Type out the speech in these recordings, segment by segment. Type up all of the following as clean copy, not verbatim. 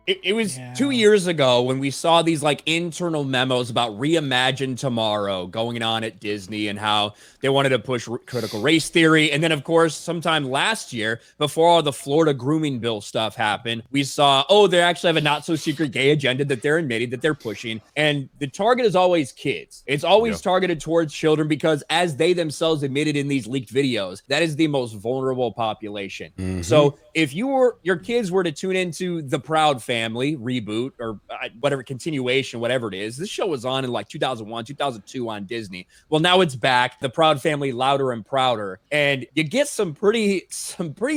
It was 2 years ago when we saw these like internal memos about Reimagine Tomorrow going on at Disney and how they wanted to push critical race theory. And then, of course, sometime last year, before all the Florida grooming bill stuff happened, we saw, oh, they actually have a not so secret gay agenda that they're admitting that they're pushing. And the target is always kids. It's always targeted towards children because, as they themselves admitted in these leaked videos, that is the most vulnerable population. So if your kids were to tune into the Proud Family reboot or whatever continuation, whatever it is, this show was on in like 2001, 2002 on Disney. Well, now it's back. The Proud Family, Louder and Prouder, and you get some pretty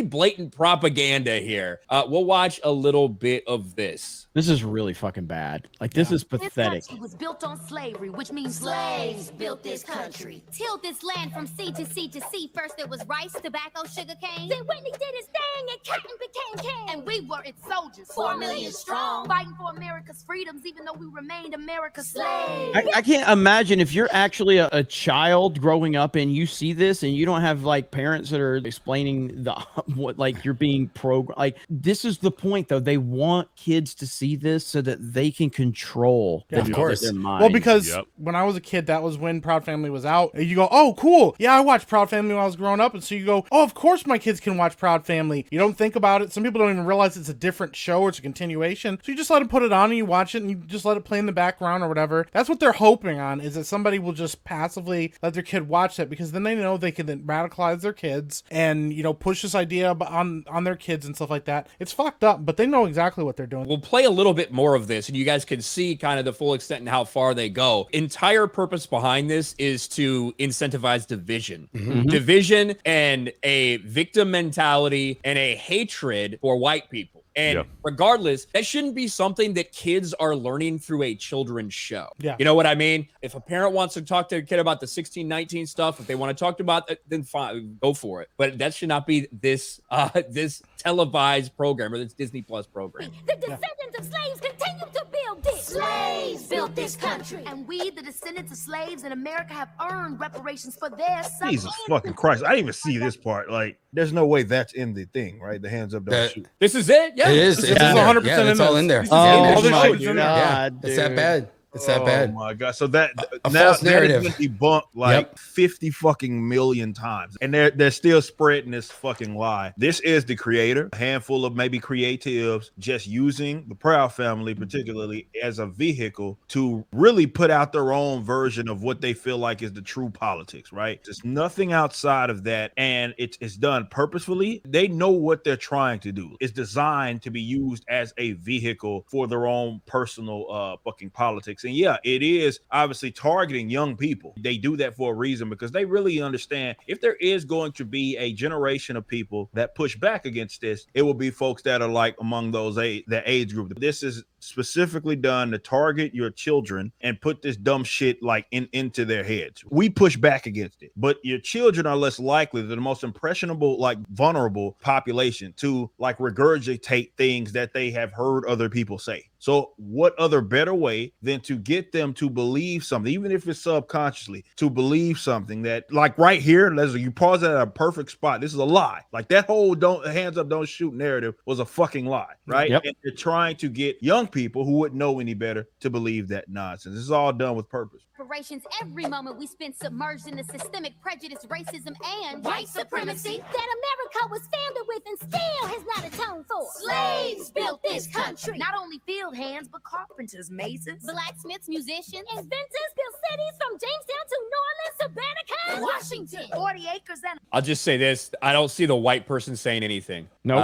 blatant propaganda here. We'll watch a little bit of this. This is really fucking bad. Like, this is pathetic. This country was built on slavery, which means slaves built this country. Tilled this land from sea to sea to sea. First there was rice, tobacco, sugar cane. Then Whitney did his thing and cotton became king. And we were its soldiers, 4 million strong, fighting for America's freedoms, even though we remained America's slaves. I can't imagine if you're actually a child growing up and you see this and you don't have like parents that are explaining what like you're being programmed. Like, this is the point though. They want kids to see this so that they can control their mind. Well, because when I was a kid, that was when Proud Family was out. And you go, oh, cool. Yeah, I watched Proud Family when I was growing up. And so you go, oh, of course my kids can watch Proud Family. You don't think about it. Some people don't even realize it's a different show or it's a continuation. So you just let them put it on and you watch it and you just let it play in the background or whatever. That's what they're hoping on, is that somebody will just passively let their kid watch that, because then they know they can then radicalize their kids and, you know, push this idea on their kids and stuff like that. It's fucked up, but they know exactly what they're doing. We'll play a little bit more of this and you guys can see kind of the full extent and how far they go. Entire purpose behind this is to incentivize division. Division and a victim mentality and a hatred for white people. And regardless, that shouldn't be something that kids are learning through a children's show. Yeah. You know what I mean? If a parent wants to talk to their kid about the 1619 stuff, if they want to talk about it, then fine, go for it. But that should not be this this televised program or this Disney Plus program. The descendants of slaves continue to build this. Slaves built this country. And we, the descendants of slaves in America, have earned reparations for their sons. Jesus fucking Christ. I didn't even see this part. Like, there's no way that's in the thing, right? The hands up, don't shoot. This is it? Yeah. It is. This is 100% it's all in there. Oh, my God, it's that bad. It's that bad. Oh my God. So that a now false narrative that has been debunked like 50 fucking million times. And they're still spreading this fucking lie. This is the creator, a handful of maybe creatives just using the Proud Family particularly as a vehicle to really put out their own version of what they feel like is the true politics, right? There's nothing outside of that, and it's done purposefully. They know what they're trying to do. It's designed to be used as a vehicle for their own personal fucking politics. And yeah, it is obviously targeting young people. They do that for a reason because they really understand if there is going to be a generation of people that push back against this, it will be folks that are like among those that age group. This is specifically done to target your children and put this dumb shit like into their heads. We push back against it, but your children are less likely. They're the most impressionable, like vulnerable population to like regurgitate things that they have heard other people say. So what other better way than to get them to believe something, even if it's subconsciously, to believe something that, like right here, Leslie, you pause it at a perfect spot. This is a lie. Like that whole hands up, don't shoot narrative was a fucking lie, right? Yep. And they're trying to get young people who wouldn't know any better to believe that nonsense. This is all done with purpose. Reparations every moment we spend submerged in the systemic prejudice, racism, and white supremacy that America was founded with and still has not atoned for. Slaves built this country. Not only field hands, but carpenters, masons, blacksmiths, musicians, inventors built cities from Jamestown to New Orleans to Banneker, Washington. 40 acres and... I'll just say this. I don't see the white person saying anything. No.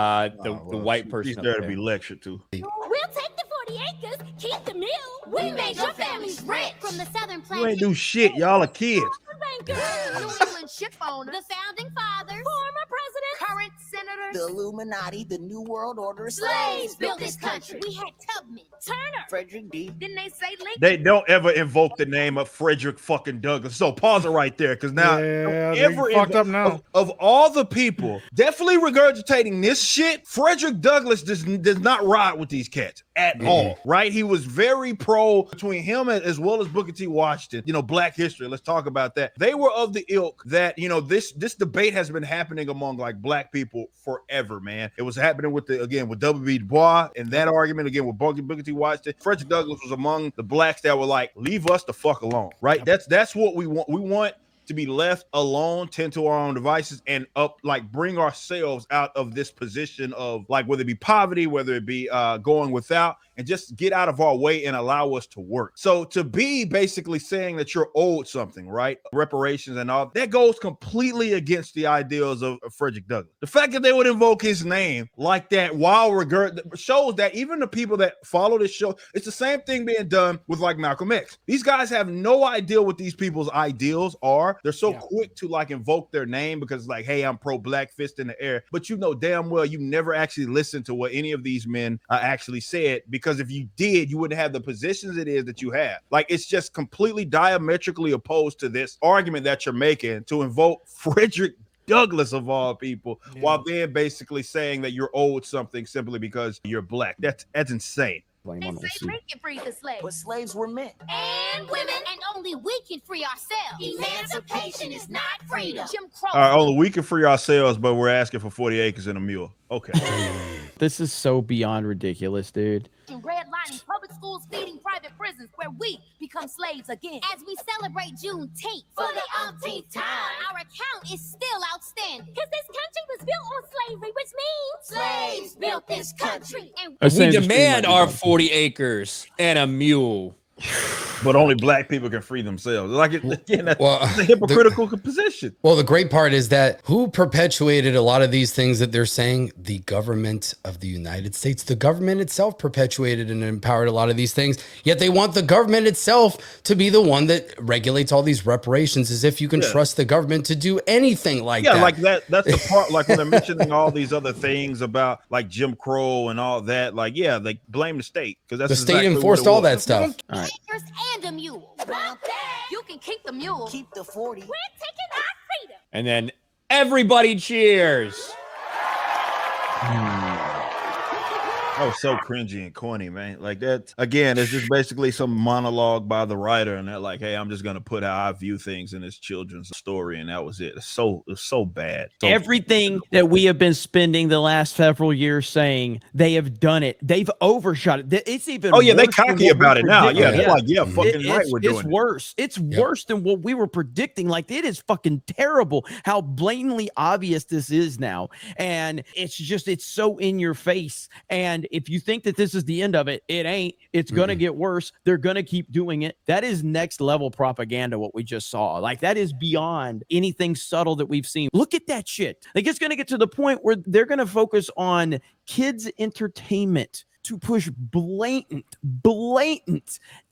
The white person. He's there to be lectured to. We'll take the 40 acres, keep the mill. We made your families rich. From the southern You ain't do shit. Y'all are kids. New England ship owner, the founding fathers, former president, current senators, the Illuminati, the New World Order. Slaves built this country. We had Tubman, Turner, Frederick D. Didn't they say Lincoln? They don't ever invoke the name of Frederick fucking Douglass. So pause it right there, because now fucked up now. Of all the people definitely regurgitating this shit, Frederick Douglass does not ride with these cats at all, right? He was very pro between him and as well as Booker T. Washington. You know, Black history. Let's talk about that. They were of the ilk that, you know, this debate has been happening among like Black people forever, man. It was happening with with W.B. Du Bois and that argument again with Booker T. Washington. Frederick Douglass was among the blacks that were like, leave us the fuck alone, right? That's what we want. We want to be left alone, tend to our own devices, and bring ourselves out of this position of like, whether it be poverty, whether it be going without, and just get out of our way and allow us to work. So to be basically saying that you're owed something, right? Reparations and all, that goes completely against the ideals of Frederick Douglass. The fact that they would invoke his name like that while shows that even the people that follow this show, it's the same thing being done with like Malcolm X. These guys have no idea what these people's ideals are. They're so quick to like invoke their name because like, hey, I'm pro-black, fist in the air. But you know damn well you never actually listened to what any of these men actually said, because if you did, you wouldn't have the positions it is that you have. Like, it's just completely diametrically opposed to this argument that you're making to invoke Frederick Douglass of all people, while they're basically saying that you're owed something simply because you're black. That's insane. They say we can free the slaves. But slaves were men. And women. And only we can free ourselves. Emancipation is not freedom. Jim Crow. All right, only we can free ourselves, but we're asking for 40 acres and a mule. Okay. This is so beyond ridiculous, dude. Redlining public schools, feeding private prisons, where we become slaves again. As we celebrate Juneteenth for the umpteenth time, our account is still outstanding. Because this country was built on slavery, which means slaves built this country. And we demand our 40 acres and a mule. But only black people can free themselves. Like, again, that's a hypocritical position. Well, the great part is that who perpetuated a lot of these things that they're saying? The government of the United States. The government itself perpetuated and empowered a lot of these things. Yet they want the government itself to be the one that regulates all these reparations, as if you can trust the government to do anything like that. Yeah, like that. That's the part. Like when they're mentioning all these other things about like Jim Crow and all that. Like, yeah, they blame the state because that's the state enforced all that stuff. All right. And a mule. You can keep the mule. Keep the 40. We're taking our freedom. And then everybody cheers. That was so cringy and corny, man. Like that, again, it's just basically some monologue by the writer, and they're like, hey, I'm just gonna put how I view things in this children's story, and that was it. It's so bad. So everything that we have been spending the last several years saying, they have done it. They've overshot it. It's even they cocky about it now. Yeah, they're like, fucking right, we're doing it. It's worse. It's worse than what we were predicting. Like, it is fucking terrible how blatantly obvious this is now. And it's so in your face. And if you think that this is the end of it, it ain't. It's going to get worse. They're going to keep doing it. That is next level propaganda, what we just saw. Like, that is beyond anything subtle that we've seen. Look at that shit. Like, it's going to get to the point where they're going to focus on kids' entertainment to push blatant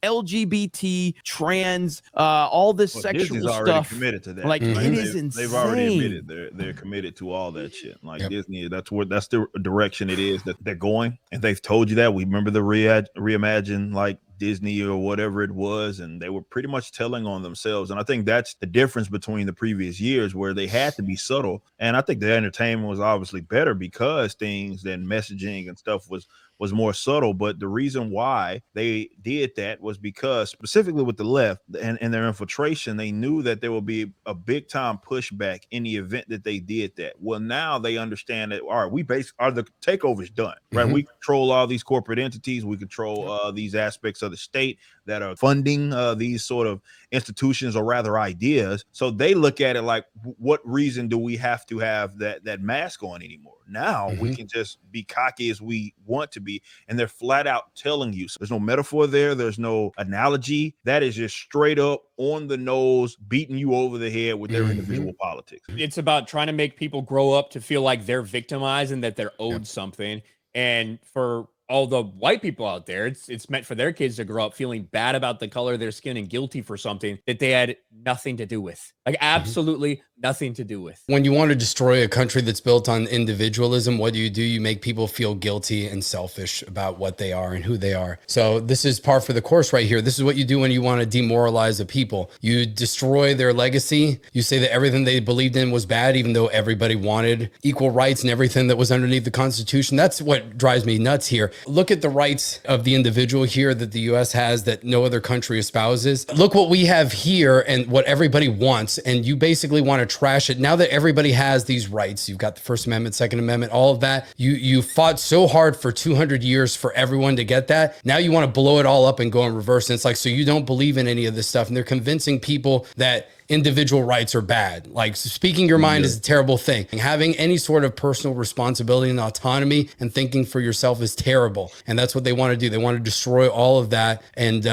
LGBT, trans, all this sexual Disney's already stuff. Committed to that. Like, it is insane. They've already admitted they're committed to all that shit. Like Disney, that's the direction it is that they're going, and they've told you that. We remember the reimagine like Disney or whatever it was, and they were pretty much telling on themselves. And I think that's the difference between the previous years, where they had to be subtle. And I think the entertainment was obviously better because things and messaging and stuff was more subtle. But the reason why they did that was because, specifically with the left and their infiltration, they knew that there would be a big time pushback in the event that they did that. Well, now they understand that, all right, the takeover's done, right? We control all these corporate entities. We control these aspects of the state that are funding these sort of institutions, or rather ideas. So they look at it like, what reason do we have to have that mask on anymore? Now we can just be cocky as we want to be, and they're flat out telling you. So there's no metaphor there. There's no analogy. That is just straight up on the nose, beating you over the head with their individual politics. It's about trying to make people grow up to feel like they're victimized and that they're owed something. And for all the white people out there, it's meant for their kids to grow up feeling bad about the color of their skin and guilty for something that they had nothing to do with. Like, absolutely nothing to do with. When you want to destroy a country that's built on individualism, what do? You make people feel guilty and selfish about what they are and who they are. So this is par for the course right here. This is what you do when you want to demoralize a people. You destroy their legacy. You say that everything they believed in was bad, even though everybody wanted equal rights and everything that was underneath the Constitution. That's what drives me nuts here. Look at the rights of the individual here that the U.S. has that no other country espouses. Look what we have here and what everybody wants. And you basically want to to trash it. Now that everybody has these rights, you've got the First Amendment, Second Amendment, all of that. You fought so hard for 200 years for everyone to get that. Now you want to blow it all up and go in reverse. And it's like, so you don't believe in any of this stuff. And they're convincing people that individual rights are bad. Like, speaking your mind is a terrible thing. Having any sort of personal responsibility and autonomy and thinking for yourself is terrible. And that's what they want to do. They want to destroy all of that and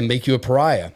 make you a pariah.